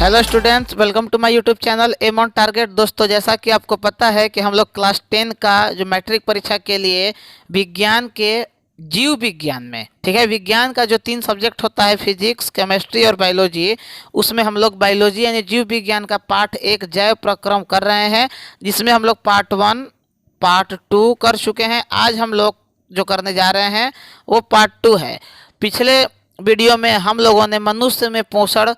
Hello students, welcome to my YouTube channel aim on target. दोस्तों, जैसा कि आपको पता है कि हम लोग क्लास 10 का जो मैट्रिक परीक्षा के लिए विज्ञान के जीव विज्ञान में, ठीक है, विज्ञान का जो 3 सब्जेक्ट होता है, फिजिक्स, केमिस्ट्री और बायोलॉजी, उसमें हम लोग बायोलॉजी यानी जीव विज्ञान का पार्ट 1 जैव प्रक्रम कर रहे हैं, जिसमें हम लोग पार्ट 1 पार्ट 2 कर चुके हैं। आज हम लोग जो करने जा रहे हैं वो पार्ट 2 है। पिछले वीडियो में हम लोगों ने मनुष्य में पोषण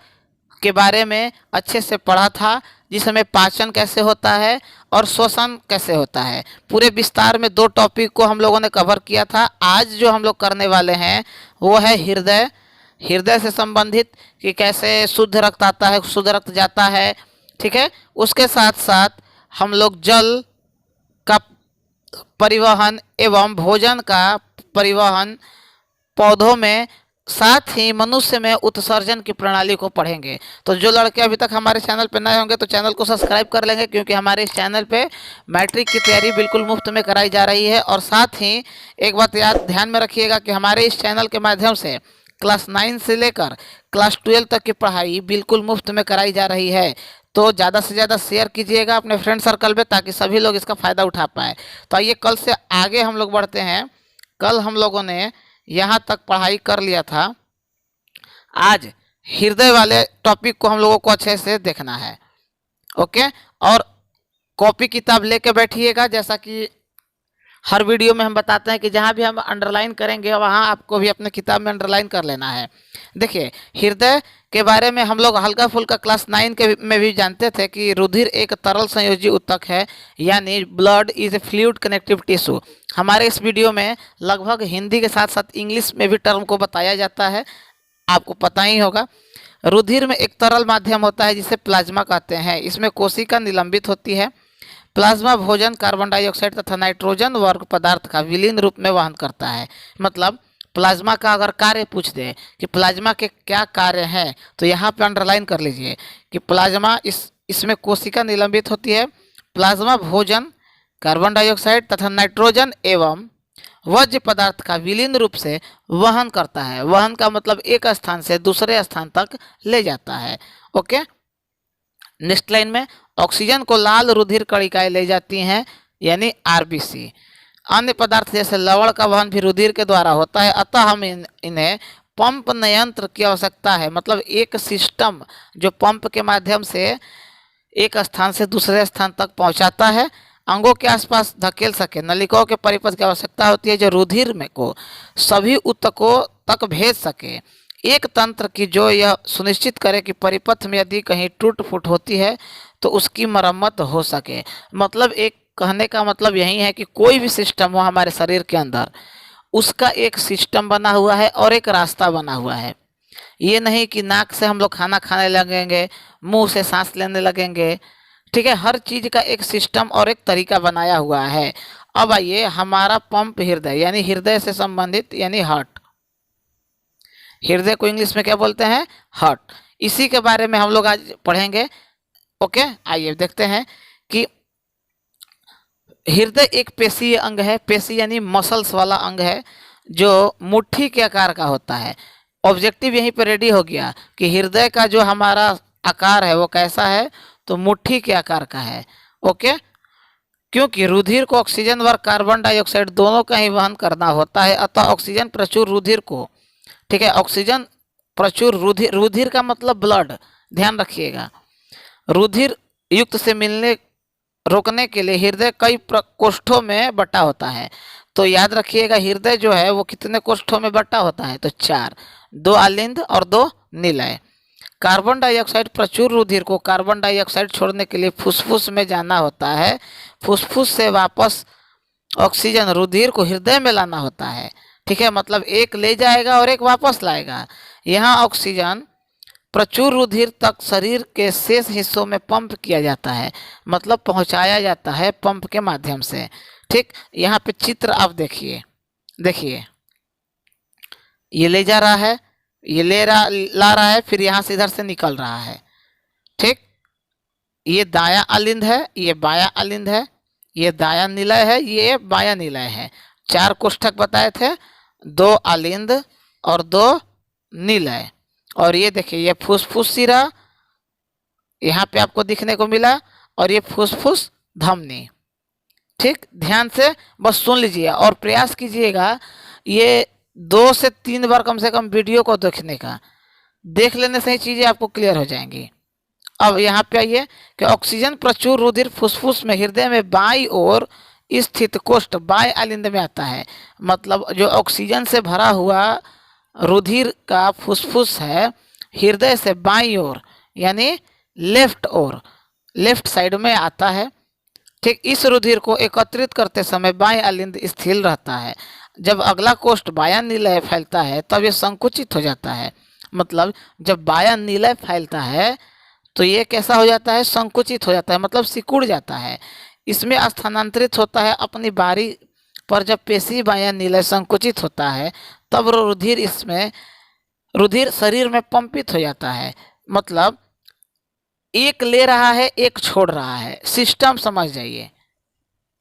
के बारे में अच्छे से पढ़ा था, जिसमें पाचन कैसे होता है और श्वसन कैसे होता है। पूरे विस्तार में 2 टॉपिक को हम लोगों ने कवर किया था। आज जो हम लोग करने वाले हैं वो है हृदय, हृदय से संबंधित कि कैसे शुद्ध रक्त आता है, शुद्ध रक्त जाता है, ठीक है। उसके साथ साथ हम लोग जल का परिवहन एवं भोजन का परिवहन, पौधों में, साथ ही मनुष्य में उत्सर्जन की प्रणाली को पढ़ेंगे। तो जो लड़के अभी तक हमारे चैनल पर नए होंगे तो चैनल को सब्सक्राइब कर लेंगे, क्योंकि हमारे इस चैनल पे मैट्रिक की तैयारी बिल्कुल मुफ्त में कराई जा रही है। और साथ ही एक बात ध्यान में रखिएगा कि हमारे इस चैनल के माध्यम से क्लास 9 से लेकर क्लास 12 तक की पढ़ाई बिल्कुल मुफ्त में कराई जा रही है। तो ज़्यादा से ज़्यादा शेयर कीजिएगा अपने फ्रेंड सर्कल में, ताकि सभी लोग इसका फ़ायदा उठा पाए। तो आइए कल से आगे हम लोग बढ़ते हैं। कल हम लोगों ने यहाँ तक पढ़ाई कर लिया था। आज हृदय वाले टॉपिक को हम लोगों को अच्छे से देखना है, ओके। और कॉपी किताब लेके बैठिएगा, जैसा कि हर वीडियो में हम बताते हैं कि जहाँ भी हम अंडरलाइन करेंगे वहाँ आपको भी अपने किताब में अंडरलाइन कर लेना है। देखिए, हृदय के बारे में हम लोग हल्का फुल्का क्लास 9 के में भी जानते थे कि रुधिर एक तरल संयोजी ऊतक है, यानी blood is a fluid connective tissue. हमारे इस वीडियो में लगभग हिंदी के साथ साथ इंग्लिश में भी टर्म को बताया जाता है, आपको पता ही होगा। रुधिर में एक तरल माध्यम होता है जिसे प्लाज्मा कहते हैं। इसमें कोशिका निलंबित होती है। प्लाज्मा भोजन, कार्बन डाइऑक्साइड तथा नाइट्रोजन वर्ग पदार्थ का विलीन रूप में वहन करता है। मतलब प्लाज्मा का अगर कार्य पूछ दे कि प्लाज्मा के क्या कार्य हैं, तो यहाँ पे अंडरलाइन कर लीजिए कि प्लाज्मा इसमें कोशिका निलंबित होती है। प्लाज्मा भोजन, कार्बन डाइऑक्साइड तथा नाइट्रोजन एवं वर्ज्य पदार्थ का विलीन रूप से वहन करता है। वहन का मतलब एक स्थान से दूसरे स्थान तक ले जाता है, ओके। नेक्स्ट लाइन में ऑक्सीजन को लाल रुधिर कणिकाएं ले जाती हैं, यानी आरबीसी। अन्य पदार्थ जैसे लवण का वहन भी रुधिर के द्वारा होता है, अतः हम इन्हें पंप संयंत्र की आवश्यकता है। मतलब एक सिस्टम जो पंप के माध्यम से एक स्थान से दूसरे स्थान तक पहुंचाता है, अंगों के आसपास धकेल सके। नलिकाओं के परिपथ की आवश्यकता होती है जो रुधिर में को सभी ऊतकों तक भेज सके। एक तंत्र की जो यह सुनिश्चित करे कि परिपथ में यदि कहीं टूट फूट होती है तो उसकी मरम्मत हो सके। मतलब एक कहने का मतलब यही है कि कोई भी सिस्टम हो हमारे शरीर के अंदर, उसका एक सिस्टम बना हुआ है और एक रास्ता बना हुआ है। ये नहीं कि नाक से हम लोग खाना खाने लगेंगे, मुंह से सांस लेने लगेंगे, ठीक है। हर चीज का एक सिस्टम और एक तरीका बनाया हुआ है। अब आइए, हमारा पंप हृदय, यानी हृदय से संबंधित, यानी हार्ट। हृदय को इंग्लिश में क्या बोलते हैं? हार्ट। इसी के बारे में हम लोग आज पढ़ेंगे, ओके। आइए देखते हैं कि हृदय एक पेशीय अंग है। पेशी यानी मसल्स वाला अंग है, जो मुट्ठी के आकार का होता है। ऑब्जेक्टिव यहीं पर रेडी हो गया कि हृदय का जो हमारा आकार है वो कैसा है, तो मुट्ठी के आकार का है, ओके। क्योंकि रुधिर को ऑक्सीजन व कार्बन डाइऑक्साइड दोनों का ही वहन करना होता है, अतः ऑक्सीजन प्रचुर रुधिर को, ठीक है, ऑक्सीजन प्रचुर रुधिर, रुधिर का मतलब ब्लड, ध्यान रखिएगा। रुधिर युक्त से मिलने रोकने के लिए हृदय कई कोष्ठों में बटा होता है। तो याद रखिएगा, हृदय जो है वो कितने कोष्ठों में बटा होता है, तो 4, 2 आलिंद और 2 निलय। कार्बन डाइऑक्साइड प्रचुर रुधिर को कार्बन डाइऑक्साइड छोड़ने के लिए फुसफुस में जाना होता है। फुसफुस से वापस ऑक्सीजन रुधिर को हृदय में लाना होता है, ठीक है। मतलब एक ले जाएगा और एक वापस लाएगा। यहाँ ऑक्सीजन प्रचुर रुधिर तक शरीर के शेष हिस्सों में पंप किया जाता है, मतलब पहुंचाया जाता है पंप के माध्यम से, ठीक। यहाँ पे चित्र आप देखिए, देखिए ये ले जा रहा है, ये ला रहा है, फिर यहाँ से इधर से निकल रहा है, ठीक। ये दाया अलिंद है, ये बाया अलिंद है, ये दाया निलय है, ये बाया निलय है। 4 कोष्ठक बताए थे, 2 अलिंद और 2 निलय। और ये देखिए, ये फुसफुस सिरा यहाँ पे आपको दिखने को मिला, और ये फुसफुस धमनी। ठीक, ध्यान से बस सुन लीजिए और प्रयास कीजिएगा ये 2 से 3 बार कम से कम वीडियो को देखने का। देख लेने से ही चीज़ें आपको क्लियर हो जाएंगी। अब यहाँ पे आइए कि ऑक्सीजन प्रचुर रुधिर फुसफुस में हृदय में बाईं ओर स्थित कोष्ठ बाएं आलिंद में आता है। मतलब जो ऑक्सीजन से भरा हुआ रुधिर का फुसफुस है हृदय से बाईं ओर यानी लेफ्ट ओर, लेफ्ट साइड में आता है। ठीक, इस रुधिर को एकत्रित करते समय बाएं आलिंद स्थिर रहता है। जब अगला कोष्ठ बायां निलय फैलता है तब ये संकुचित हो जाता है। मतलब जब बायां निलय फैलता है तो ये कैसा हो जाता है, संकुचित हो जाता है, मतलब सिकुड़ जाता है। इसमें स्थानांतरित होता है अपनी बारी पर। जब पेशी बायां निलय संकुचित होता है तब रुधिर शरीर में पंपित हो जाता है। मतलब एक ले रहा है एक छोड़ रहा है, सिस्टम समझ जाइए,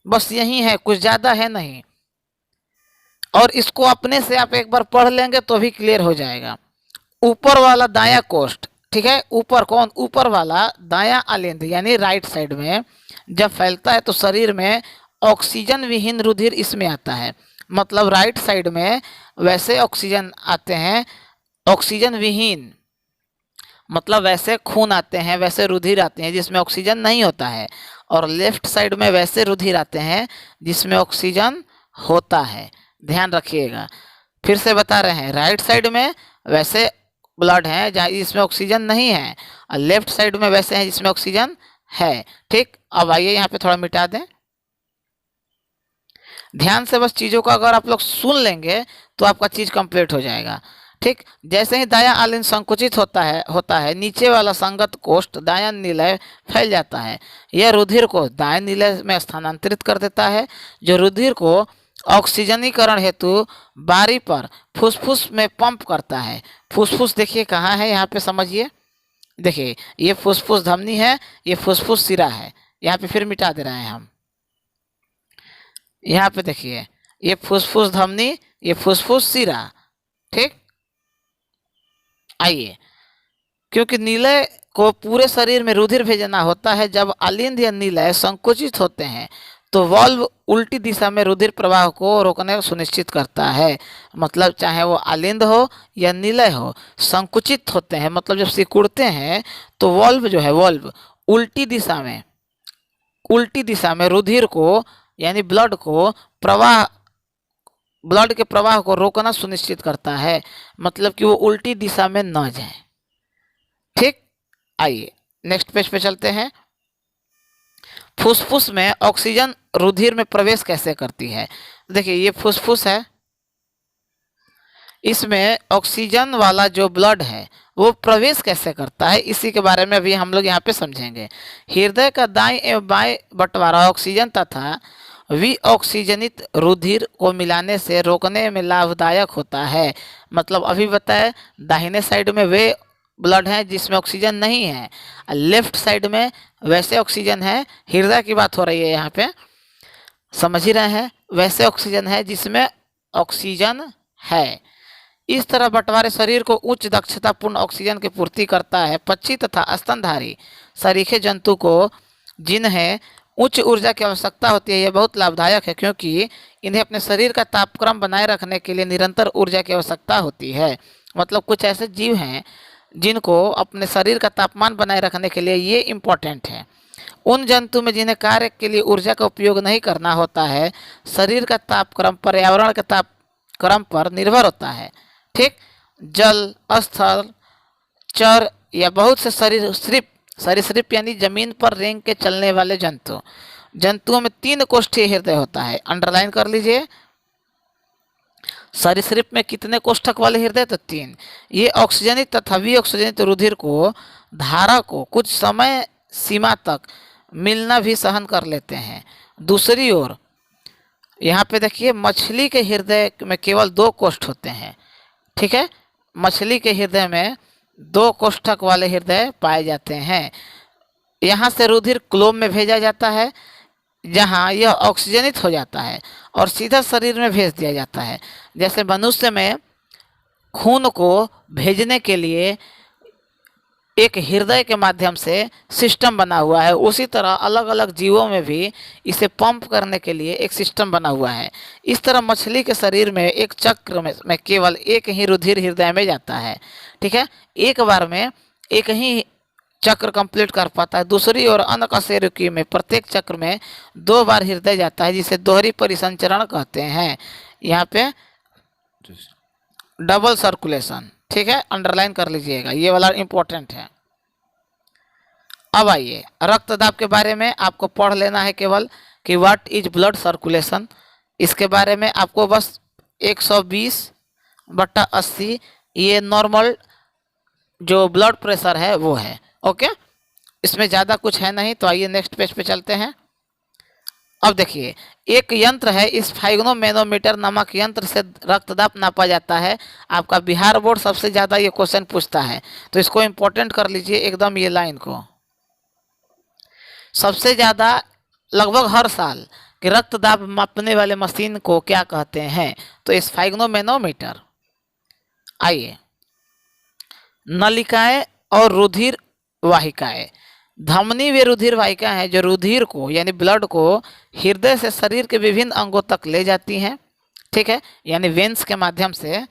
बस यही है, कुछ ज़्यादा है नहीं। और इसको अपने से आप एक बार पढ़ लेंगे तो भी क्लियर हो जाएगा। ऊपर वाला दायां कोष्ठ, ठीक है, ऊपर कौन, ऊपर वाला दायां आलिंद यानी राइट साइड में जब फैलता है तो शरीर में ऑक्सीजन विहीन रुधिर इसमें आता है। मतलब राइट साइड में वैसे ऑक्सीजन आते हैं, ऑक्सीजन विहीन, मतलब वैसे खून आते हैं, वैसे रुधिर आते हैं जिसमें ऑक्सीजन नहीं होता है। और लेफ्ट साइड में वैसे रुधिर आते हैं जिसमें ऑक्सीजन होता है। ध्यान रखिएगा, फिर से बता रहे हैं, राइट साइड में वैसे ब्लड है जहाँ जिसमें ऑक्सीजन नहीं है, और लेफ्ट साइड में वैसे हैं जिसमें ऑक्सीजन है। ठीक, अब आइए यहाँ पे थोड़ा मिटा दें। ध्यान से बस चीज़ों को अगर आप लोग सुन लेंगे तो आपका चीज़ कंप्लीट हो जाएगा। ठीक, जैसे ही दायां आलिंद संकुचित होता है नीचे वाला संगत कोष्ठ दायां निलय फैल जाता है। यह रुधिर को दाएं निलय में स्थानांतरित कर देता है, जो रुधिर को ऑक्सीजनीकरण हेतु बारी पर फुसफुस में पंप करता है। फुसफुस देखिए कहाँ है, यहाँ पे समझिए। देखिए ये फुसफुस धमनी है, ये फुसफुस सिरा है। यहाँ पे फिर मिटा दे रहे हैं हम। यहाँ पे देखिए ये फुसफुस धमनी, ये फुसफुस सिरा। ठीक, आइए, क्योंकि निलय को पूरे शरीर में रुधिर भेजना होता है, जब आलिंद या निलय संकुचित होते हैं तो वाल्व उल्टी दिशा में रुधिर प्रवाह को रोकने सुनिश्चित करता है। मतलब चाहे वो आलिंद हो या निलय हो, संकुचित होते हैं, मतलब जब सिकुड़ते हैं तो वाल्व जो है, वाल्व उल्टी दिशा में रुधिर को यानी ब्लड के प्रवाह को रोकना सुनिश्चित करता है। मतलब कि वो उल्टी दिशा में न जाए। ठीक, आइए नेक्स्ट पेज पे चलते हैं। फुसफुस में ऑक्सीजन रुधिर में प्रवेश कैसे करती है। देखिए ये फुसफुस है, इसमें ऑक्सीजन वाला जो ब्लड है वो प्रवेश कैसे करता है, इसी के बारे में अभी हम लोग यहाँ पे समझेंगे। हृदय का दाएं एवं बाएं बंटवारा ऑक्सीजन तथा विऑक्सीजनित रुधिर को मिलाने से रोकने में लाभदायक होता है। मतलब अभी बताए दाहिने साइड में वे ब्लड है जिसमें ऑक्सीजन नहीं है, लेफ्ट साइड में वैसे ऑक्सीजन है। हृदय की बात हो रही है यहाँ पे, समझ ही रहे हैं, वैसे ऑक्सीजन है जिसमें ऑक्सीजन है। इस तरह बंटवारे शरीर को उच्च दक्षता पूर्ण ऑक्सीजन की पूर्ति करता है। पक्षी तथा स्तनधारी सरीखे जंतु को जिन्हें उच्च ऊर्जा की आवश्यकता होती है यह बहुत लाभदायक है, क्योंकि इन्हें अपने शरीर का तापक्रम बनाए रखने के लिए निरंतर ऊर्जा की आवश्यकता होती है। मतलब कुछ ऐसे जीव हैं जिनको अपने शरीर का तापमान बनाए रखने के लिए ये इम्पोर्टेंट है। उन जंतु में जिन्हें कार्य के लिए ऊर्जा का उपयोग नहीं करना होता है, शरीर का तापक्रम पर्यावरण के तापक्रम पर निर्भर होता है। ठीक, जल, स्थल, चर या बहुत से सरीसृप यानी जमीन पर रेंग के चलने वाले जंतुओं में 3 कोष्ठीय हृदय होता है। अंडरलाइन कर लीजिए, सरीसृप में कितने कोष्ठक वाले हृदय, तो 3। ये ऑक्सीजनित तथा विऑक्सीजनित रुधिर को धारा को कुछ समय सीमा तक मिलना भी सहन कर लेते हैं। दूसरी ओर यहाँ पे देखिए मछली के हृदय में केवल 2 कोष्ठ होते हैं। ठीक है, मछली के हृदय में 2 कोष्ठक वाले हृदय पाए जाते हैं। यहाँ से रुधिर क्लोम में भेजा जाता है जहाँ यह ऑक्सीजनित हो जाता है और सीधा शरीर में भेज दिया जाता है। जैसे मनुष्य में खून को भेजने के लिए एक हृदय के माध्यम से सिस्टम बना हुआ है, उसी तरह अलग अलग जीवों में भी इसे पंप करने के लिए एक सिस्टम बना हुआ है। इस तरह मछली के शरीर में एक चक्र में केवल एक ही रुधिर हृदय में जाता है। ठीक है, एक बार में एक ही चक्र कंप्लीट कर पाता है। दूसरी ओर अनकशेरुकी में प्रत्येक चक्र में 2 बार हृदय जाता है, जिसे दोहरी परिसंचरण कहते हैं। यहाँ पे डबल सर्कुलेशन। ठीक है, अंडरलाइन कर लीजिएगा, ये वाला इंपॉर्टेंट है। अब आइए रक्तदाब के बारे में आपको पढ़ लेना है केवल कि व्हाट इज ब्लड सर्कुलेशन। इसके बारे में आपको बस 120/80 ये नॉर्मल जो ब्लड प्रेशर है वो है। ओके, इसमें ज़्यादा कुछ है नहीं। तो आइए नेक्स्ट पेज पे चलते हैं। अब देखिए, एक यंत्र है, इस फाइग्नोमेनोमीटर नामक यंत्र से रक्तदाब नापा जाता है। आपका बिहार बोर्ड सबसे ज़्यादा ये क्वेश्चन पूछता है, तो इसको इम्पोर्टेंट कर लीजिए एकदम, ये लाइन को। सबसे ज़्यादा लगभग हर साल कि रक्तदाब मापने वाले मशीन को क्या कहते हैं, तो इस फाइग्नोमेनोमीटर। आइए, नलिकाएं और रुधिर वाहिकाएं। धमनी वे रुधिर वाहिका हैं जो रुधिर को यानी ब्लड को हृदय से शरीर के विभिन्न अंगों तक ले जाती हैं। ठीक है, यानी वेन्स के माध्यम से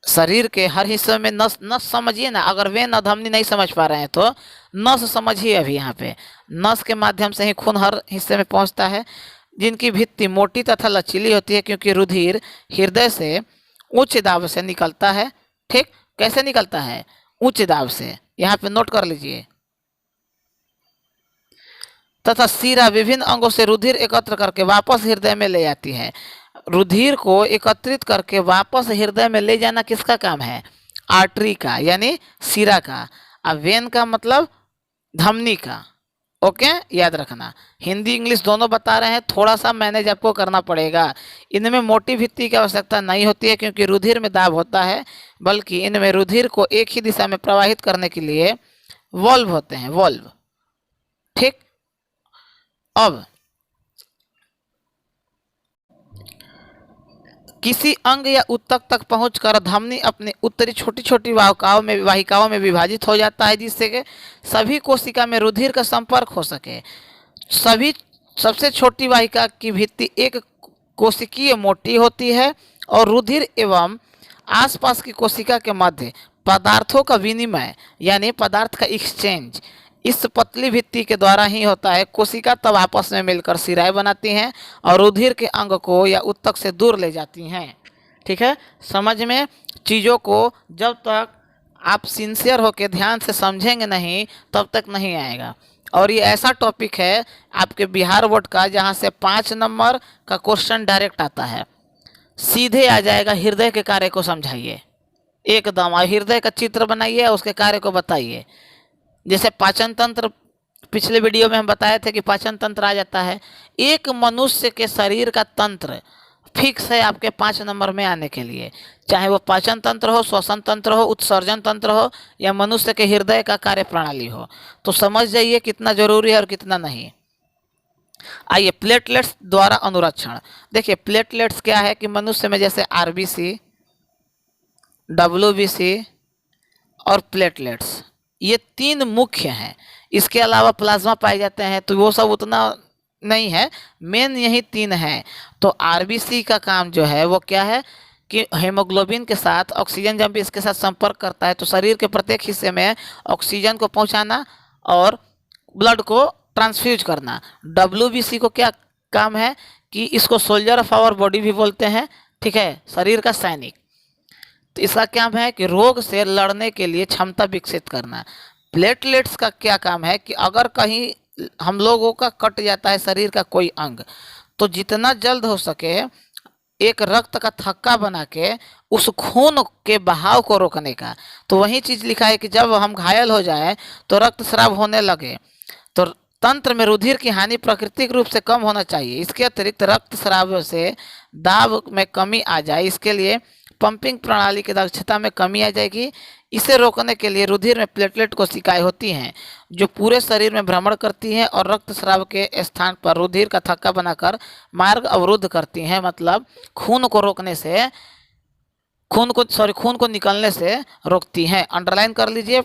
शरीर के हर हिस्से में नस समझिए ना। अगर वेन और धमनी नहीं समझ पा रहे हैं तो नस समझिए। अभी यहाँ पे नस के माध्यम से ही खून हर हिस्से में पहुँचता है, जिनकी भित्ति मोटी तथा लचीली होती है, क्योंकि रुधिर हृदय से उच्च दाब से निकलता है। ठीक, कैसे निकलता है? उच्च दाब से। यहाँ पे नोट कर लीजिए। तथा शिरा विभिन्न अंगों से रुधिर एकत्र करके वापस हृदय में ले जाती है। रुधिर को एकत्रित करके वापस हृदय में ले जाना किसका काम है? आर्टरी का, यानी शिरा का। अब वेन का मतलब धमनी का। ओके, याद रखना। हिंदी इंग्लिश दोनों बता रहे हैं, थोड़ा सा मैनेज आपको करना पड़ेगा। इनमें मोटी भित्ति की आवश्यकता नहीं होती है, क्योंकि रुधिर में दाब होता है, बल्कि इनमें रुधिर को एक ही दिशा में प्रवाहित करने के लिए वॉल्व होते हैं, वॉल्व। ठीक, अब किसी अंग या ऊतक तक पहुंचकर धमनी अपनी उत्तरी छोटी छोटी वाहिकाओं में विभाजित हो जाता है, जिससे कि सभी कोशिका में रुधिर का संपर्क हो सके। सबसे छोटी वाहिका की भित्ति एक कोशिकीय मोटी होती है और रुधिर एवं आसपास की कोशिका के मध्य पदार्थों का विनिमय यानी पदार्थ का एक्सचेंज इस पतली भित्ति के द्वारा ही होता है। कोशिका तब आपस में मिलकर शिराएं बनाती हैं और रुधिर के अंग को या ऊतक से दूर ले जाती हैं। ठीक है, समझ में चीज़ों को जब तक आप सिंसियर होकर ध्यान से समझेंगे नहीं तब तक नहीं आएगा। और ये ऐसा टॉपिक है आपके बिहार बोर्ड का जहाँ से 5 नंबर का क्वेश्चन डायरेक्ट आता है, सीधे आ जाएगा। हृदय के कार्य को समझाइए एकदम, हृदय का चित्र बनाइए, उसके कार्य को बताइए। जैसे पाचन तंत्र, पिछले वीडियो में हम बताए थे कि पाचन तंत्र आ जाता है। एक मनुष्य के शरीर का तंत्र फिक्स है आपके 5 नंबर में आने के लिए, चाहे वो पाचन तंत्र हो, श्वसन तंत्र हो, उत्सर्जन तंत्र हो, या मनुष्य के हृदय का कार्य प्रणाली हो। तो समझ जाइए कितना जरूरी है और कितना नहीं। आइए, प्लेटलेट्स द्वारा अनुरक्षण। देखिए, प्लेटलेट्स क्या है कि मनुष्य में जैसे आरबीसी, डब्ल्यूबीसी और प्लेटलेट्स, ये 3 मुख्य हैं। इसके अलावा प्लाज्मा पाए जाते हैं, तो वो सब उतना नहीं है, मेन यही 3 हैं। तो आरबीसी का काम जो है वो क्या है कि हेमोग्लोबिन के साथ ऑक्सीजन जब भी इसके साथ संपर्क करता है तो शरीर के प्रत्येक हिस्से में ऑक्सीजन को पहुंचाना और ब्लड को ट्रांसफ्यूज करना। डब्ल्यूबीसी को क्या काम है कि इसको सोल्जर ऑफ आवर बॉडी भी बोलते हैं। ठीक है, शरीर का सैनिक। तो इसका काम है कि रोग से लड़ने के लिए क्षमता विकसित करना। प्लेटलेट्स का क्या काम है कि अगर कहीं हम लोगों का कट जाता है शरीर का कोई अंग, तो जितना जल्द हो सके एक रक्त का थक्का बना के उस खून के बहाव को रोकने का। तो वही चीज़ लिखा है कि जब हम घायल हो जाए तो रक्तस्राव होने लगे तो तंत्र में रुधिर की हानि प्राकृतिक रूप से कम होना चाहिए। इसके अतिरिक्त रक्तस्राव से दाब में कमी आ जाए, इसके लिए पंपिंग प्रणाली की दक्षता में कमी आ जाएगी। इसे रोकने के लिए रुधिर में प्लेटलेट कोशिकाएं होती हैं जो पूरे शरीर में भ्रमण करती हैं और रक्तस्राव के स्थान पर रुधिर का थक्का बनाकर मार्ग अवरुद्ध करती हैं। मतलब खून को रोकने से खून को निकलने से रोकती हैं। अंडरलाइन कर लीजिए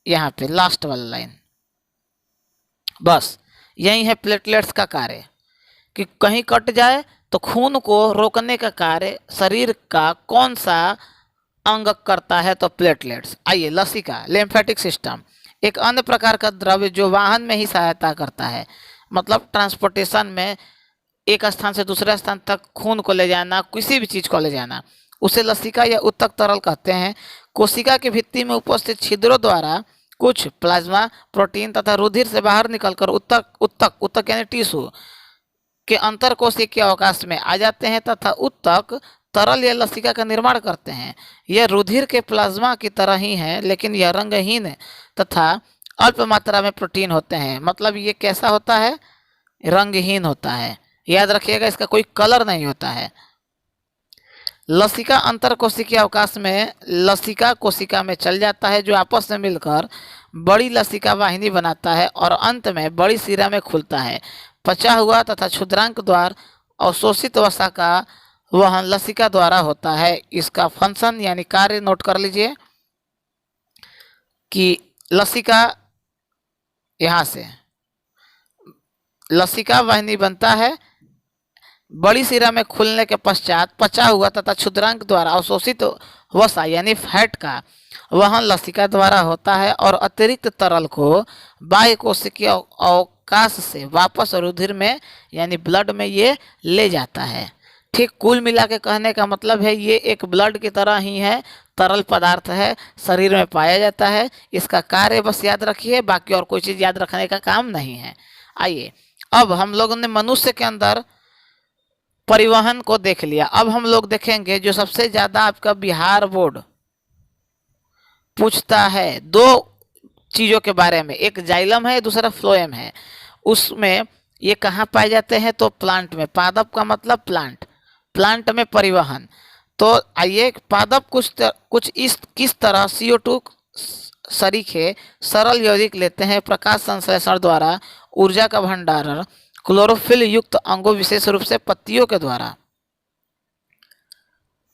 यहाँ पे लास्ट वाला लाइन, बस यही है प्लेटलेट्स का कार्य कि कहीं कट जाए तो खून को रोकने का कार्य शरीर का कौन सा अंग करता है, तो प्लेटलेट्स। आइए लसिका, लिम्फेटिक सिस्टम, एक अन्य प्रकार का द्रव्य जो वाहन में ही सहायता करता है, मतलब ट्रांसपोर्टेशन में एक स्थान से दूसरे स्थान तक खून को ले जाना, किसी भी चीज को ले जाना, उसे लसिका या उत्तक तरल कहते हैं। कोशिका की भित्ति में उपस्थित छिद्रों द्वारा कुछ प्लाज्मा प्रोटीन तथा रुधिर से बाहर निकलकर उत्तक उत्तक उत्तक यानी टिश्यू के अंतर कोशिकीय अवकाश में आ जाते हैं तथा उत्तक तरल या लसिका का निर्माण करते हैं। यह रुधिर के प्लाज्मा की तरह ही है, लेकिन यह रंगहीन तथा अल्प मात्रा में प्रोटीन होते हैं। मतलब ये कैसा होता है, रंगहीन होता है, याद रखिएगा, इसका कोई कलर नहीं होता है। लसिका अंतर कोशिकीय अवकाश में लसिका कोशिका में चल जाता है, जो आपस में मिलकर बड़ी लसिका वाहिनी बनाता है और अंत में बड़ी सिरा में खुलता है। पचा हुआ तथा क्षुद्रांक द्वार अवशोषित वसा का वहन लसिका द्वारा होता है। इसका फंक्शन यानी कार्य नोट कर लीजिए कि लसिका, यहाँ से लसिका वाहिनी बनता है, बड़ी सिरा में खुलने के पश्चात पचा हुआ तथा क्षुद्रांक द्वारा अवशोषित वसा यानी फैट का वहन लसिका द्वारा होता है और अतिरिक्त तरल को बाह्य कोशिकीय अवकाश से वापस रुधिर में यानी ब्लड में ये ले जाता है। ठीक, कुल मिला के कहने का मतलब है ये एक ब्लड की तरह ही है, तरल पदार्थ है, शरीर में पाया जाता है। इसका कार्य बस याद रखिए, बाकी और कोई चीज़ याद रखने का काम नहीं है। आइए अब हम लोगों ने मनुष्य के अंदर परिवहन को देख लिया। अब हम लोग देखेंगे जो सबसे ज़्यादा आपका बिहार बोर्ड पूछता है दो चीज़ों के बारे में, एक जाइलम है, दूसरा फ्लोएम है। उसमें ये कहाँ पाए जाते हैं, तो प्लांट में। पादप का मतलब प्लांट, प्लांट में परिवहन। तो आइए पादप कुछ इस किस तरह CO2 सरीखे सरल यौगिक लेते हैं प्रकाश संश्लेषण द्वारा ऊर्जा का भंडारण क्लोरोफिल युक्त अंगों विशेष रूप से पत्तियों के द्वारा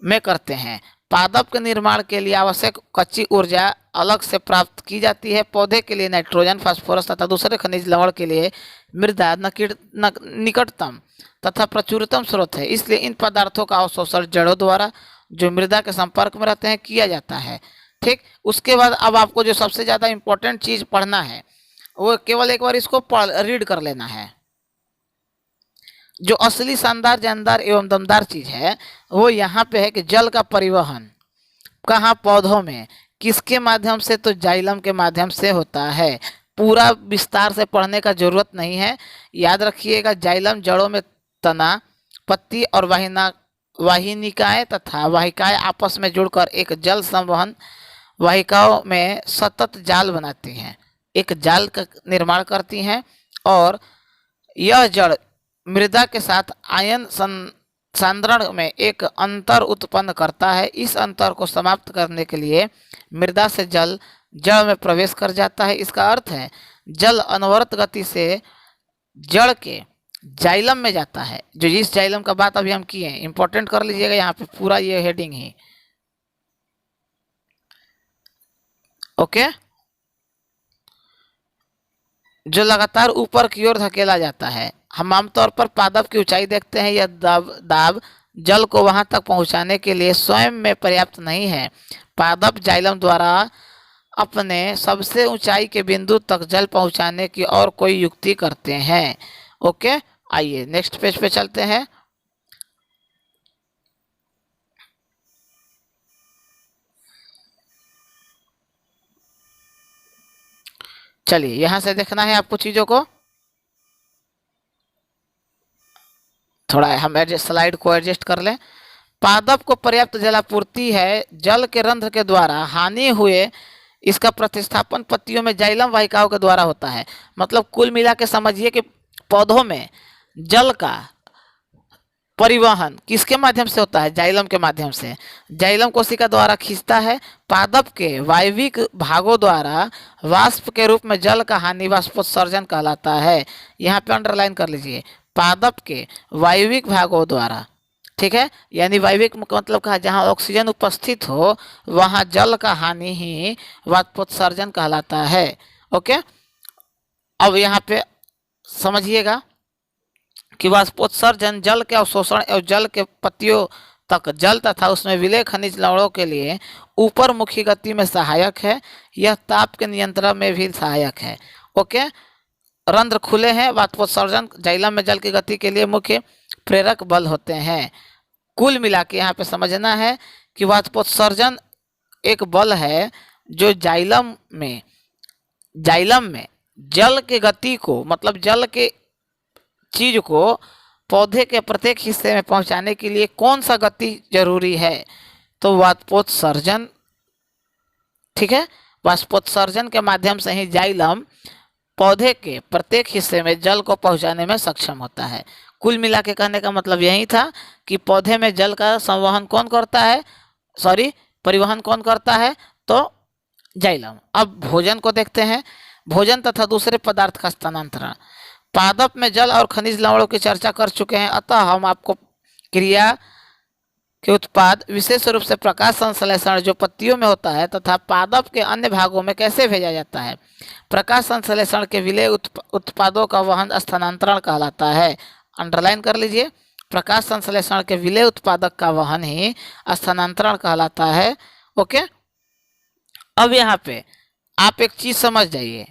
में करते हैं। पादप के निर्माण के लिए आवश्यक कच्ची ऊर्जा अलग से प्राप्त की जाती है। पौधे के लिए नाइट्रोजन, फास्फोरस तथा दूसरे खनिज लवण के लिए मृदा निकटतम तथा प्रचुरतम स्रोत है। इसलिए इन पदार्थों का अवशोषण जड़ों द्वारा जो मृदा के संपर्क में रहते हैं किया जाता है। ठीक, उसके बाद अब आपको जो सबसे ज़्यादा इम्पोर्टेंट चीज़ पढ़ना है वो केवल एक बार इसको रीड कर लेना है। जो असली शानदार, जानदार एवं दमदार चीज़ है वो यहाँ पे है कि जल का परिवहन कहाँ, पौधों में, किसके माध्यम से, तो जाइलम के माध्यम से होता है। पूरा विस्तार से पढ़ने का जरूरत नहीं है, याद रखिएगा। जाइलम जड़ों में तना, पत्ती और वाहिनिकाएं तथा वाहिकाएं आपस में जुड़कर एक जल संवहन वाहिकाओं में सतत जाल बनाती हैं, एक जाल का निर्माण करती हैं और यह जड़ मृदा के साथ आयन सांद्रण में एक अंतर उत्पन्न करता है। इस अंतर को समाप्त करने के लिए मृदा से जल जड़ में प्रवेश कर जाता है। इसका अर्थ है जल अनवरत गति से जड़ के जाइलम में जाता है। जो इस जाइलम का बात अभी हम किए हैं, इंपॉर्टेंट कर लीजिएगा यहाँ पे पूरा ये हेडिंग ही। ओके, जो लगातार ऊपर की ओर धकेला जाता है। हम आमतौर पर पादप की ऊंचाई देखते हैं, यह दाब जल को वहां तक पहुंचाने के लिए स्वयं में पर्याप्त नहीं है। पादप जाइलम द्वारा अपने सबसे ऊंचाई के बिंदु तक जल पहुंचाने की और कोई युक्ति करते हैं। ओके, आइए नेक्स्ट पेज पे चलते हैं। चलिए यहां से देखना है आपको चीजों को, थोड़ा हम स्लाइड को एडजस्ट कर लें। पादप को पर्याप्त जलापूर्ति है। जल के रंध्र के द्वारा हानि हुए इसका प्रतिस्थापन पत्तियों में जाइलम वाहिकाओं के द्वारा होता है। मतलब कुल मिला के समझिए कि पौधों में जल का परिवहन किसके माध्यम से होता है, जाइलम के माध्यम से। जाइलम कोशिका द्वारा खींचता है। पादप के वायविक भागों द्वारा वाष्प के रूप में जल का हानि वाष्पोत्सर्जन कहलाता है। यहाँ पे अंडरलाइन कर लीजिए, पादप के वायविक भागों द्वारा ठीक है, यानी वायविक मतलब कहा जहाँ ऑक्सीजन उपस्थित हो वहाँ जल का हानि ही वाष्पोत्सर्जन कहलाता है। ओके, अब यहाँ पे समझिएगा कि वाष्पोत्सर्जन जल के अवशोषण एवं जल के पत्तियों तक जल तथा उसमें विलय खनिज लवणों के लिए ऊपर मुखी गति में सहायक है। यह ताप के नियंत्रण में भी सहायक है। ओके, रंध्र खुले हैं, वाष्पोत्सर्जन जाइलम में जल की गति के लिए मुख्य प्रेरक बल होते हैं। कुल मिला के यहाँ पे समझना है कि वाष्पोत्सर्जन एक बल है जो जाइलम में जल के गति को, मतलब जल के चीज को पौधे के प्रत्येक हिस्से में पहुंचाने के लिए कौन सा गति जरूरी है, तो वाष्पोत्सर्जन। ठीक है, वाष्पोत्सर्जन के माध्यम से ही जाइलम पौधे के प्रत्येक हिस्से में जल को पहुंचाने में सक्षम होता है। कुल मिला के कहने का मतलब यही था कि पौधे में जल का संवहन कौन करता है, परिवहन कौन करता है, तो जाइलम। अब भोजन को देखते हैं। भोजन तथा दूसरे पदार्थ का स्थानांतरण। पादप में जल और खनिज लवणों की चर्चा कर चुके हैं, अतः हम आपको क्रिया के उत्पाद विशेष रूप से प्रकाश संश्लेषण जो पत्तियों में होता है तथा पादप के अन्य भागों में कैसे भेजा जाता है, प्रकाश संश्लेषण के विलय उत्पादों का वहन स्थानांतरण कहलाता है। अंडरलाइन कर लीजिए, प्रकाश संश्लेषण के विलय उत्पादक का वहन ही स्थानांतरण कहलाता है। ओके, अब यहाँ पे आप एक चीज समझ जाइए,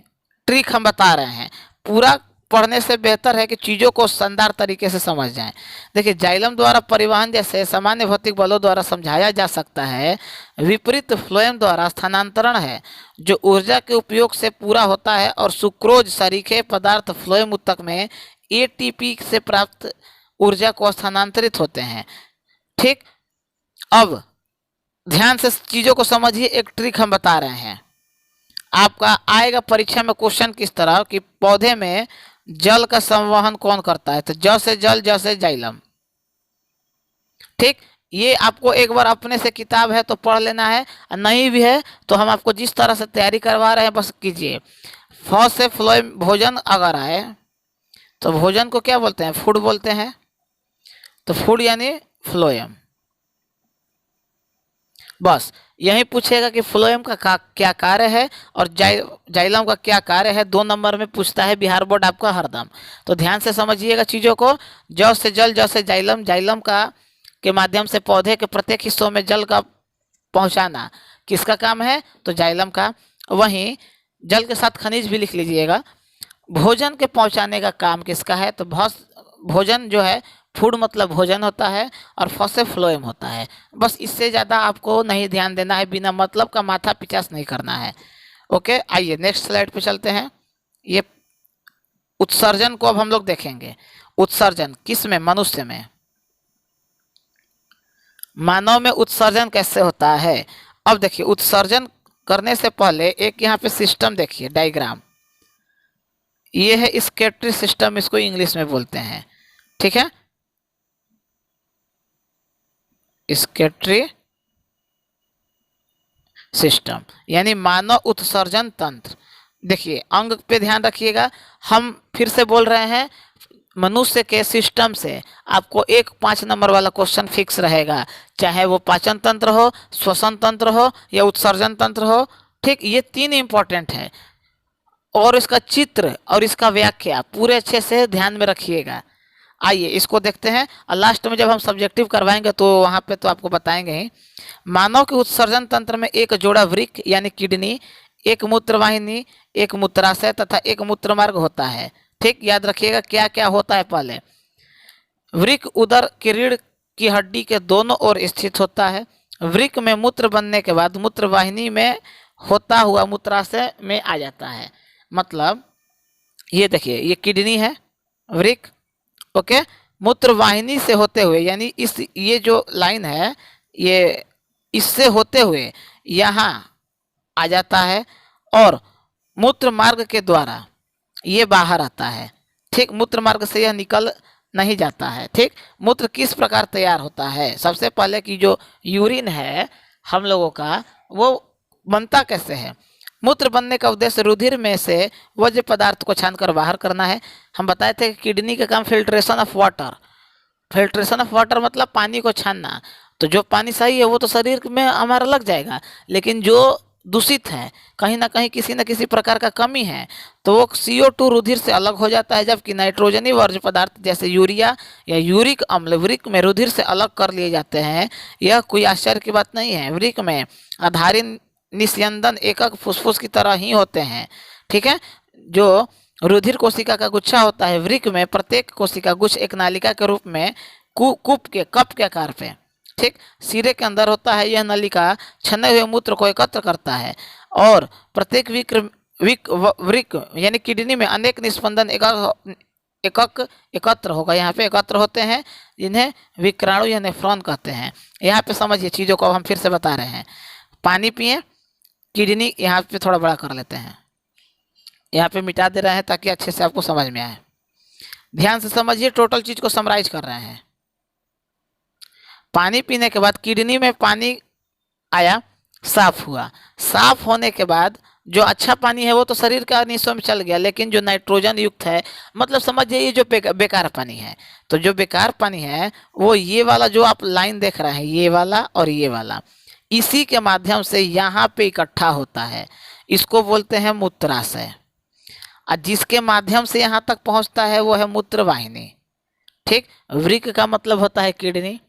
ट्रिक हम बता रहे हैं, पूरा पढ़ने से बेहतर है कि चीज़ों को शानदार तरीके से समझ जाएं। देखिए, जाइलम द्वारा परिवहन जैसे सामान्य भौतिक बलों द्वारा समझाया जा सकता है। विपरीत फ्लोएम द्वारा स्थानांतरण है जो ऊर्जा के उपयोग से पूरा होता है और सुक्रोज सरीखे पदार्थ फ्लोएम ऊतक में एटीपी से प्राप्त ऊर्जा को स्थानांतरित होते हैं। ठीक, अब ध्यान से चीज़ों को समझिए, एक ट्रिक हम बता रहे हैं। आपका आएगा परीक्षा में क्वेश्चन किस तरह कि पौधे में जल का संवहन कौन करता है, तो ज से जल, ज से जाइलम। ठीक, ये आपको एक बार अपने से किताब है तो पढ़ लेना है, नहीं भी है तो हम आपको जिस तरह से तैयारी करवा रहे हैं बस कीजिए। फ से फ्लोएम, भोजन अगर आए तो भोजन को क्या बोलते हैं, फूड बोलते हैं, तो फूड यानी फ्लोएम। बस यही पूछेगा कि फ्लोएम का क्या कार्य है और जाइलम का क्या कार्य है, 2 नंबर में पूछता है बिहार बोर्ड आपका हरदम। तो ध्यान से समझिएगा चीज़ों को। ज से जल, ज से जाइलम, जाइलम का के माध्यम से पौधे के प्रत्येक हिस्सों में जल का पहुंचाना किसका काम है, तो जाइलम का। वहीं जल के साथ खनिज भी लिख लीजिएगा। भोजन के पहुंचाने का काम किसका है, तो भोजन जो है, फूड मतलब भोजन होता है और फ से फ्लोएम होता है। बस इससे ज़्यादा आपको नहीं ध्यान देना है, बिना मतलब का माथा पिचास नहीं करना है। ओके, आइए नेक्स्ट स्लाइड पे चलते हैं। ये उत्सर्जन को अब हम लोग देखेंगे। उत्सर्जन किस में, मनुष्य में, मानव में उत्सर्जन कैसे होता है। अब देखिए, उत्सर्जन करने से पहले एक यहाँ पे सिस्टम देखिए, डायग्राम। ये है स्केटरी सिस्टम, इसको इंग्लिश में बोलते हैं। ठीक है, स्केटरी सिस्टम यानी मानव उत्सर्जन तंत्र। देखिए, अंग पे ध्यान रखिएगा, हम फिर से बोल रहे हैं, मनुष्य के सिस्टम से आपको एक 5 नंबर वाला क्वेश्चन फिक्स रहेगा, चाहे वो पाचन तंत्र हो, श्वसन तंत्र हो या उत्सर्जन तंत्र हो। ठीक, ये 3 इंपॉर्टेंट है और इसका चित्र और इसका व्याख्या पूरे अच्छे से ध्यान में रखिएगा। आइए इसको देखते हैं, और लास्ट में जब हम सब्जेक्टिव करवाएंगे तो वहाँ पे तो आपको बताएंगे ही। मानव के उत्सर्जन तंत्र में एक जोड़ा वृक्क यानी किडनी, एक मूत्रवाहिनी, एक मूत्राशय तथा एक मूत्रमार्ग होता है। ठीक, याद रखिएगा क्या क्या होता है। पहले वृक्क उदर की रीढ़ की हड्डी के दोनों ओर स्थित होता है। वृक्क में मूत्र बनने के बाद मूत्रवाहिनी में होता हुआ मूत्राशय में आ जाता है। मतलब ये देखिए, ये किडनी है, वृक्क, ओके, मूत्रवाहिनी से होते हुए यानी ये जो लाइन है, ये इससे होते हुए यहाँ आ जाता है और मूत्र मार्ग के द्वारा ये बाहर आता है। ठीक, मूत्र मार्ग से यह निकल नहीं जाता है। ठीक, मूत्र किस प्रकार तैयार होता है, सबसे पहले कि जो यूरिन है हम लोगों का, वो बनता कैसे है। मूत्र बनने का उद्देश्य रुधिर में से वज्र पदार्थ को छानकर बाहर करना है। हम बताए थे कि किडनी का काम filtration of water, filtration of water मतलब पानी को छानना। तो जो पानी सही है वो तो शरीर में हमारा लग जाएगा, लेकिन जो दूषित है, कहीं ना कहीं किसी न किसी प्रकार का कमी है, तो वो CO2 रुधिर से अलग हो जाता है, जबकि नाइट्रोजनी वर्ज्य पदार्थ जैसे यूरिया या यूरिक अम्ल वृक्क में रुधिर से अलग कर लिए जाते हैं। यह कोई आश्चर्य की बात नहीं है। वृक्क में आधारित निस्यंदन एकक फुसफुस की तरह ही होते हैं। ठीक है, जो रुधिर कोशिका का गुच्छा होता है, वृक्क में प्रत्येक कोशिका गुच्छ एक नालिका के रूप में कूप के कप के आकार पे, ठीक, सिरे के अंदर होता है। यह नलिका छने हुए मूत्र को एकत्र करता है और प्रत्येक वृक्क यानी किडनी में अनेक निस्पंदन एकत्र होगा, यहाँ पे एकत्र होते हैं, जिन्हें विक्राणु या नेफ्रॉन कहते हैं। यहाँ पे समझिए चीज़ों को हम फिर से बता रहे हैं। पानी पिए, किडनी यहाँ पे थोड़ा बड़ा कर लेते हैं, यहाँ पे मिटा दे रहे हैं ताकि अच्छे से आपको समझ में आए। ध्यान से समझिए, टोटल चीज़ को समराइज कर रहे हैं। पानी पीने के बाद किडनी में पानी आया, साफ हुआ। साफ होने के बाद जो अच्छा पानी है वो तो शरीर का निस्सों में चल गया, लेकिन जो नाइट्रोजन युक्त है, मतलब समझिए ये जो बेकार पानी है, तो जो बेकार पानी है वो ये वाला जो आप लाइन देख रहे हैं, ये वाला और ये वाला, इसी के माध्यम से यहाँ पे इकट्ठा होता है। इसको बोलते हैं मूत्राशय। और जिसके माध्यम से यहाँ तक पहुँचता है वो है मूत्रवाहिनी। ठीक, वृक्क का मतलब होता है किडनी।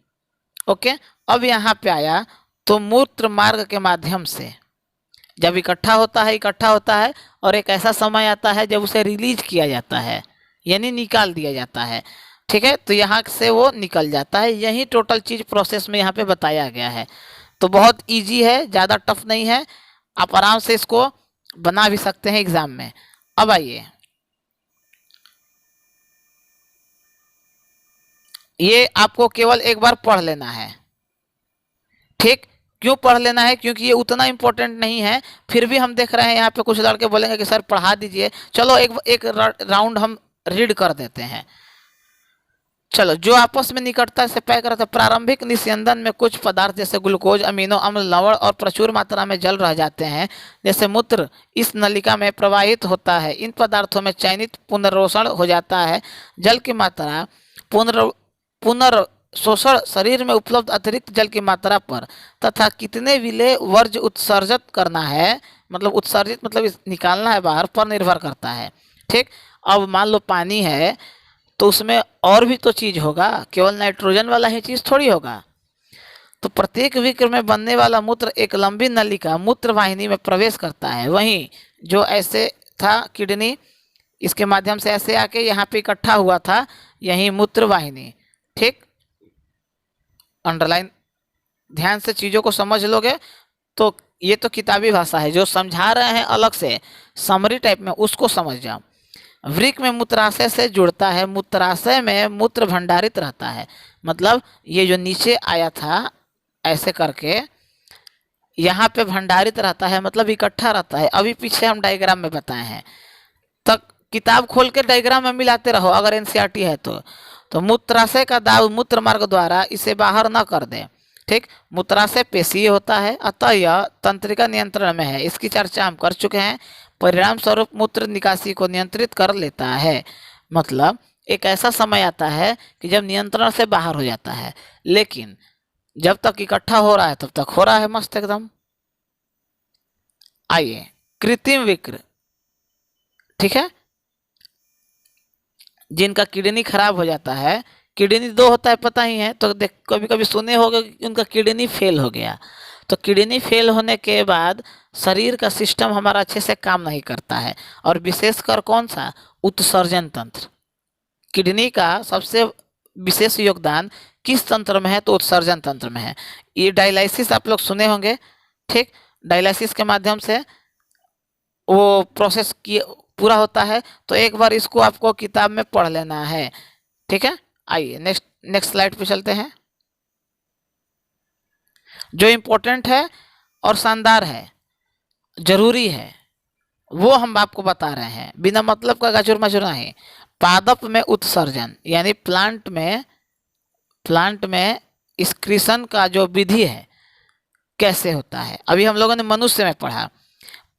ओके, अब यहाँ पे आया तो मूत्र मार्ग के माध्यम से जब इकट्ठा होता है और एक ऐसा समय आता है जब उसे रिलीज किया जाता है, यानी निकाल दिया जाता है। ठीक है, तो यहाँ से वो निकल जाता है। यही टोटल चीज़ प्रोसेस में यहाँ पे बताया गया है। तो बहुत इजी है, ज़्यादा टफ नहीं है, आप आराम से इसको बना भी सकते हैं एग्जाम में। अब आइए, ये आपको केवल एक बार पढ़ लेना है। ठीक, क्यों पढ़ लेना है? क्योंकि ये उतना इम्पोर्टेंट नहीं है। फिर भी हम देख रहे हैं यहाँ पे कुछ लड़के बोलेंगे कि सर पढ़ा दीजिए। चलो एक राउंड हम रीड कर देते हैं। चलो, जो आपस में निकटता से पैक रहता है। प्रारंभिक निस्यंदन में कुछ पदार्थ जैसे ग्लूकोज, अमीनो अम्ल, लवण और प्रचुर मात्रा में जल रह जाते हैं, जैसे मूत्र इस नलिका में प्रवाहित होता है। इन पदार्थों में चयनित पुनर्शोषण हो जाता है। जल की मात्रा पुनर्शोषण शरीर में उपलब्ध अतिरिक्त जल की मात्रा पर तथा कितने विलेय वर्ज्य उत्सर्जित करना है, मतलब उत्सर्जित मतलब निकालना है बाहर, पर निर्भर करता है। ठीक, अब मान लो पानी है तो उसमें और भी तो चीज़ होगा, केवल नाइट्रोजन वाला ही चीज़ थोड़ी होगा। तो प्रत्येक विक्र में बनने वाला मूत्र एक लंबी नलिका मूत्र वाहिनी में प्रवेश करता है। वहीं जो ऐसे था किडनी, इसके माध्यम से ऐसे आके यहाँ पे इकट्ठा हुआ था, यही मूत्र वाहिनी। ठीक, अंडरलाइन, ध्यान से चीज़ों को समझ लोगे तो ये तो किताबी भाषा है। जो समझा रहे हैं अलग से समरी टाइप में, उसको समझ जाओ। वृक्क में मूत्राशय से जुड़ता है। मूत्राशय में मूत्र भंडारित रहता है, मतलब ये जो नीचे आया था ऐसे करके यहाँ पे भंडारित रहता है, मतलब इकट्ठा रहता है। अभी पीछे हम डायग्राम में बताए हैं, तक किताब खोल के डायग्राम में मिलाते रहो अगर एनसीईआरटी है तो मूत्राशय का दाब मूत्र मार्ग द्वारा इसे बाहर न कर दे। ठीक, मूत्राशय पेशीय होता है, अतः यह तंत्रिका नियंत्रण में है। इसकी चर्चा हम कर चुके हैं। परिणाम स्वरूप मूत्र निकासी को नियंत्रित कर लेता है, मतलब एक ऐसा समय आता है कि जब नियंत्रण से बाहर हो जाता है, लेकिन जब तक इकट्ठा हो रहा है तब तक हो रहा है मस्त एकदम। आइए, कृत्रिम विक्र। ठीक है, जिनका किडनी खराब हो जाता है, किडनी दो होता है पता ही है, तो देख कभी कभी सुने होंगे कि उनका किडनी फेल हो गया। तो किडनी फेल होने के बाद शरीर का सिस्टम हमारा अच्छे से काम नहीं करता है, और विशेषकर कौन सा, उत्सर्जन तंत्र। किडनी का सबसे विशेष योगदान किस तंत्र में है, तो उत्सर्जन तंत्र में है। ये डायलिसिस आप लोग सुने होंगे। ठीक, डायलिसिस के माध्यम से वो प्रोसेस पूरा होता है। तो एक बार इसको आपको किताब में पढ़ लेना है। ठीक है, आइए नेक्स्ट स्लाइड पे चलते हैं। जो इम्पोर्टेंट है और शानदार है, जरूरी है, वो हम आपको बता रहे हैं, बिना मतलब का गाचुर मचुर नहीं। पादप में उत्सर्जन यानी प्लांट में एक्सक्रीशन का जो विधि है कैसे होता है, अभी हम लोगों ने मनुष्य में पढ़ा।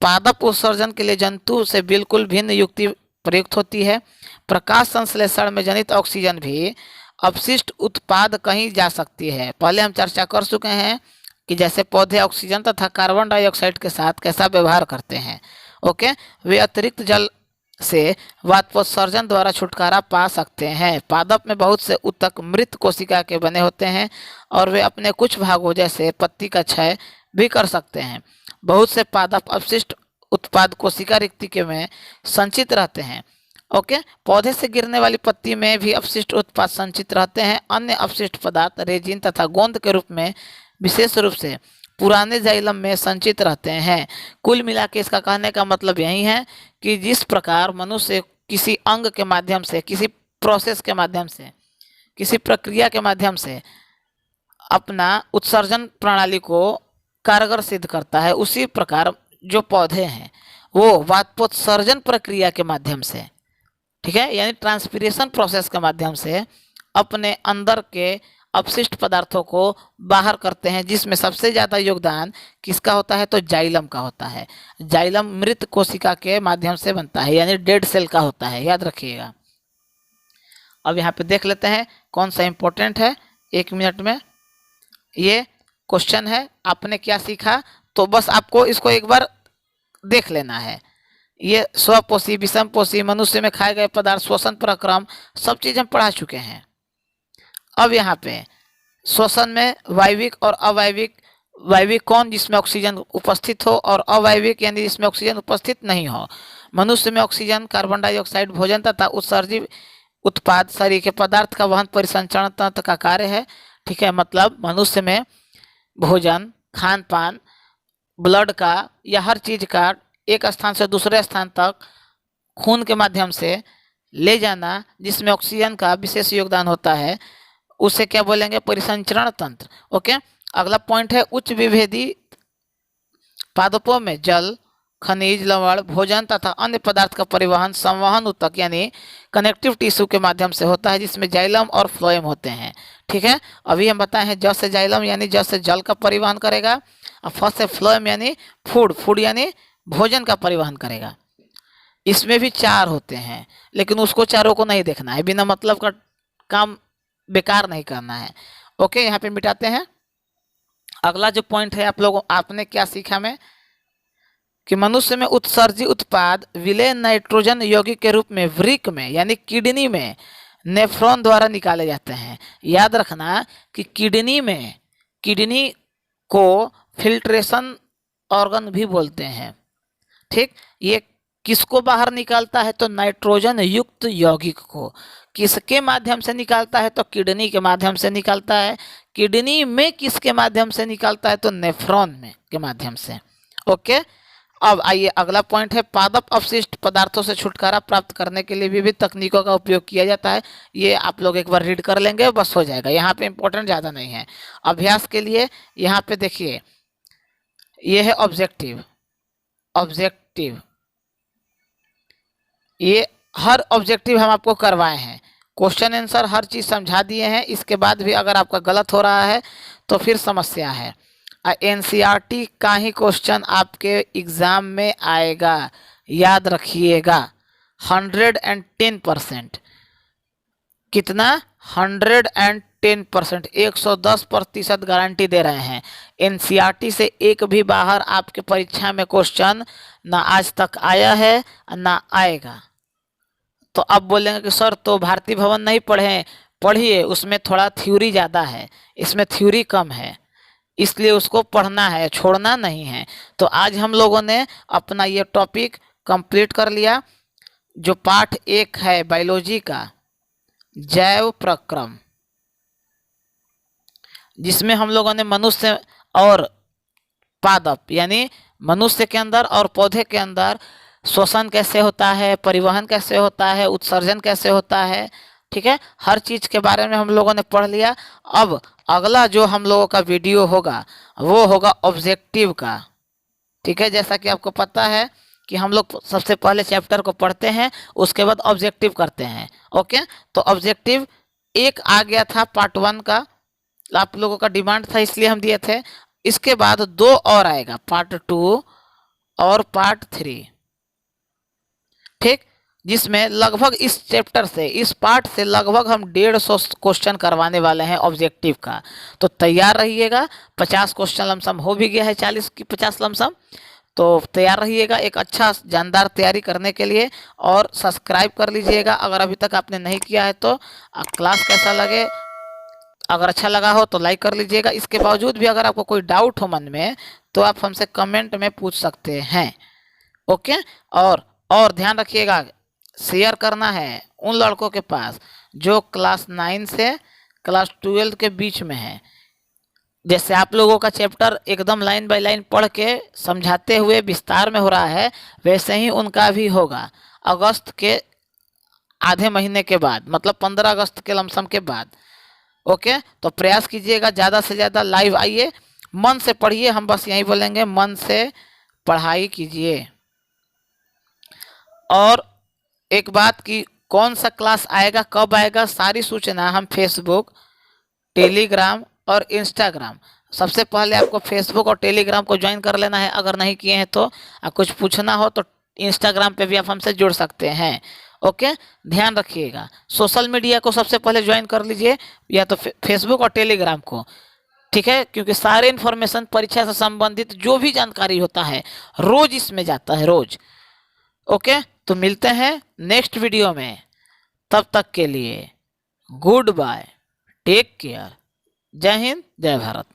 पादप उत्सर्जन के लिए जंतु से बिल्कुल भिन्न युक्ति प्रयुक्त होती है। प्रकाश संश्लेषण में जनित ऑक्सीजन भी अपशिष्ट उत्पाद कहीं जा सकती है। पहले हम चर्चा कर चुके हैं कि जैसे पौधे ऑक्सीजन तथा कार्बन डाइऑक्साइड के साथ कैसा व्यवहार करते हैं। ओके, वे अतिरिक्त जल से वाष्पोत्सर्जन द्वारा छुटकारा पा सकते हैं। पादप में बहुत से ऊतक मृत कोशिका के बने होते हैं और वे अपने कुछ भागों जैसे पत्ती का क्षय भी कर सकते हैं। बहुत से पादप अपशिष्ट उत्पाद कोशिका रिक्ति के में संचित रहते हैं। ओके, पौधे से गिरने वाली पत्ती में भी अपशिष्ट उत्पाद संचित रहते हैं। अन्य अपशिष्ट पदार्थ रेजिन तथा गोंद के रूप में विशेष रूप से पुराने जाइलम में संचित रहते हैं। कुल मिला के इसका कहने का मतलब यही है कि जिस प्रकार मनुष्य किसी अंग के माध्यम से, किसी प्रोसेस के माध्यम से, किसी प्रक्रिया के माध्यम से अपना उत्सर्जन प्रणाली को कारगर सिद्ध करता है, उसी प्रकार जो पौधे हैं वो वाष्पोत्सर्जन प्रक्रिया के माध्यम से, ठीक है, यानी ट्रांसपिरेशन प्रोसेस के माध्यम से अपने अंदर के अपशिष्ट पदार्थों को बाहर करते हैं, जिसमें सबसे ज़्यादा योगदान किसका होता है, तो जाइलम का होता है। जाइलम मृत कोशिका के माध्यम से बनता है, यानी डेड सेल का होता है, याद रखिएगा। अब यहाँ पे देख लेते हैं कौन सा इंपॉर्टेंट है, 1 मिनट में ये क्वेश्चन है। आपने क्या सीखा, तो बस आपको इसको एक बार देख लेना है। ये स्वपोषी, विषमपोषी, मनुष्य में खाए गए पदार्थ, श्वसन प्रक्रम, सब चीज़ हम पढ़ा चुके हैं। अब यहाँ पे श्वसन में वायविक और अवायविक, वायविक कौन, जिसमें ऑक्सीजन उपस्थित हो, और अवायविक यानी जिसमें ऑक्सीजन उपस्थित नहीं हो। मनुष्य में ऑक्सीजन, कार्बन डाइऑक्साइड, भोजन तथा उत्सर्जित उत्पाद शरीर के पदार्थ का वहन परिसंचरण तंत्र का कार्य है। ठीक है, मतलब मनुष्य में भोजन, खान पान, ब्लड का या हर चीज़ का एक स्थान से दूसरे स्थान तक खून के माध्यम से ले जाना, जिसमें ऑक्सीजन का विशेष योगदान होता है, उसे क्या बोलेंगे, परिसंचरण तंत्र। ओके, अगला पॉइंट है उच्च विभेदी पादपों में जल, खनिज, लवण, भोजन तथा अन्य पदार्थ का परिवहन संवहन ऊतक यानी कनेक्टिव टिश्यू के माध्यम से होता है, जिसमें जाइलम और फ्लोएम होते हैं। ठीक है, अभी हम बताए हैं जल से जाइलम यानी जल से जल का परिवहन करेगा, और फर्स्ट से फ्लोएम यानी फूड यानी भोजन का परिवहन करेगा। इसमें भी 4 होते हैं, लेकिन उसको चारों को नहीं देखना है, बिना मतलब का काम बेकार नहीं करना है। ओके, यहाँ पे मिटाते हैं। अगला जो पॉइंट है, आप लोगों आपने क्या सीखा में कि मनुष्य में उत्सर्जित उत्पाद विलेय नाइट्रोजन यौगिक के रूप में वृक्क में यानी किडनी में नेफ्रॉन द्वारा निकाले जाते हैं। याद रखना कि किडनी को फिल्ट्रेशन ऑर्गन भी बोलते हैं। ठीक, ये किसको बाहर निकालता है, तो नाइट्रोजन युक्त यौगिक को। किसके माध्यम से निकालता है, तो किडनी के माध्यम से निकालता है। किडनी में किसके माध्यम से निकालता है, तो नेफ्रॉन में के माध्यम से। ओके, अब आइए अगला पॉइंट है पादप अपशिष्ट पदार्थों से छुटकारा प्राप्त करने के लिए विविध तकनीकों का उपयोग किया जाता है। ये आप लोग एक बार रीड कर लेंगे, बस हो जाएगा। यहाँ पे इंपॉर्टेंट ज़्यादा नहीं है। अभ्यास के लिए यहाँ पे देखिए, ये है ऑब्जेक्टिव। ये हर ऑब्जेक्टिव हम आपको करवाए हैं, क्वेश्चन आंसर हर चीज़ समझा दिए हैं। इसके बाद भी अगर आपका गलत हो रहा है तो फिर समस्या है। एनसीईआरटी का ही क्वेश्चन आपके एग्ज़ाम में आएगा, याद रखिएगा। 110%। कितना, 110%, 110% गारंटी दे रहे हैं। एनसीईआरटी से एक भी बाहर आपके परीक्षा में क्वेश्चन ना आज तक आया है ना आएगा। तो अब बोलेंगे कि सर तो भारतीय भवन नहीं पढ़िए, उसमें थोड़ा थ्योरी ज़्यादा है, इसमें थ्योरी कम है, इसलिए उसको पढ़ना है, छोड़ना नहीं है। तो आज हम लोगों ने अपना ये टॉपिक कंप्लीट कर लिया। जो पार्ट 1 है बायोलॉजी का, जैव प्रक्रम, जिसमें हम लोगों ने मनुष्य और पादप यानी मनुष्य के अंदर और पौधे के अंदर श्वसन कैसे होता है, परिवहन कैसे होता है, उत्सर्जन कैसे होता है, ठीक है, हर चीज़ के बारे में हम लोगों ने पढ़ लिया। अब अगला जो हम लोगों का वीडियो होगा वो होगा ऑब्जेक्टिव का। ठीक है, जैसा कि आपको पता है कि हम लोग सबसे पहले चैप्टर को पढ़ते हैं, उसके बाद ऑब्जेक्टिव करते हैं। ओके, तो ऑब्जेक्टिव 1 आ गया था पार्ट 1 का, आप लोगों का डिमांड था इसलिए हम दिए थे। इसके बाद 2 और आएगा, पार्ट 2 और पार्ट 3। ठीक, जिसमें लगभग इस चैप्टर से, इस पार्ट से लगभग हम 150 क्वेश्चन करवाने वाले हैं ऑब्जेक्टिव का। तो तैयार रहिएगा। 50 क्वेश्चन लमसम हो भी गया है, 40 की 50 लमसम। तो तैयार रहिएगा एक अच्छा जानदार तैयारी करने के लिए, और सब्सक्राइब कर लीजिएगा अगर अभी तक आपने नहीं किया है तो। क्लास कैसा लगे, अगर अच्छा लगा हो तो लाइक कर लीजिएगा। इसके बावजूद भी अगर आपको कोई डाउट हो मन में तो आप हमसे कमेंट में पूछ सकते हैं। ओके। और ध्यान रखिएगा, शेयर करना है उन लड़कों के पास जो क्लास 9 से क्लास 12 के बीच में है। जैसे आप लोगों का चैप्टर एकदम लाइन बाय लाइन पढ़ के समझाते हुए विस्तार में हो रहा है, वैसे ही उनका भी होगा अगस्त के आधे महीने के बाद, मतलब 15 अगस्त के लमसम के बाद। ओके। तो प्रयास कीजिएगा ज़्यादा से ज़्यादा लाइव आइए, मन से पढ़िए। हम बस यही बोलेंगे, मन से पढ़ाई कीजिए। और एक बात कि कौन सा क्लास आएगा, कब आएगा, सारी सूचना हम फेसबुक, टेलीग्राम और इंस्टाग्राम, सबसे पहले आपको फेसबुक और टेलीग्राम को ज्वाइन कर लेना है अगर नहीं किए हैं तो। कुछ पूछना हो तो इंस्टाग्राम पे भी आप हमसे जुड़ सकते हैं। ओके। ध्यान रखिएगा, सोशल मीडिया को सबसे पहले ज्वाइन कर लीजिए, या तो फेसबुक और टेलीग्राम को, ठीक है। क्योंकि सारे इन्फॉर्मेशन परीक्षा से संबंधित जो भी जानकारी होता है रोज इसमें जाता है, रोज। ओके। तो मिलते हैं नेक्स्ट वीडियो में, तब तक के लिए गुड बाय, टेक केयर, जय हिंद, जय भारत।